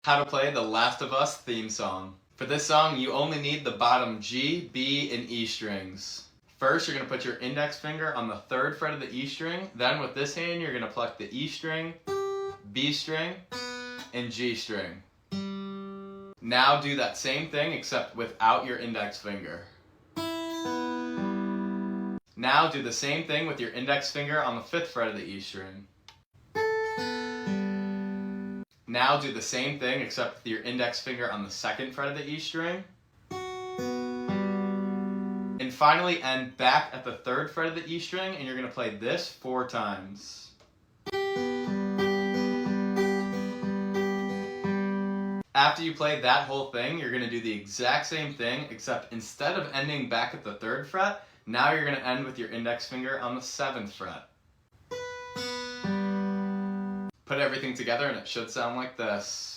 How to play the Last of Us theme song. For this song, you only need the bottom G, B, and E strings. First, you're going to put your index finger on the 3rd fret of the E string. Then with this hand, you're going to pluck the E string, B string, and G string. Now do that same thing except without your index finger. Now do the same thing with your index finger on the 5th fret of the E string. Now do the same thing except with your index finger on the 2nd fret of the E string. And finally end back at the 3rd fret of the E string, and you're going to play this 4 times. After you play that whole thing, you're going to do the exact same thing, except instead of ending back at the 3rd fret, now you're going to end with your index finger on the 7th fret. Put everything together and it should sound like this.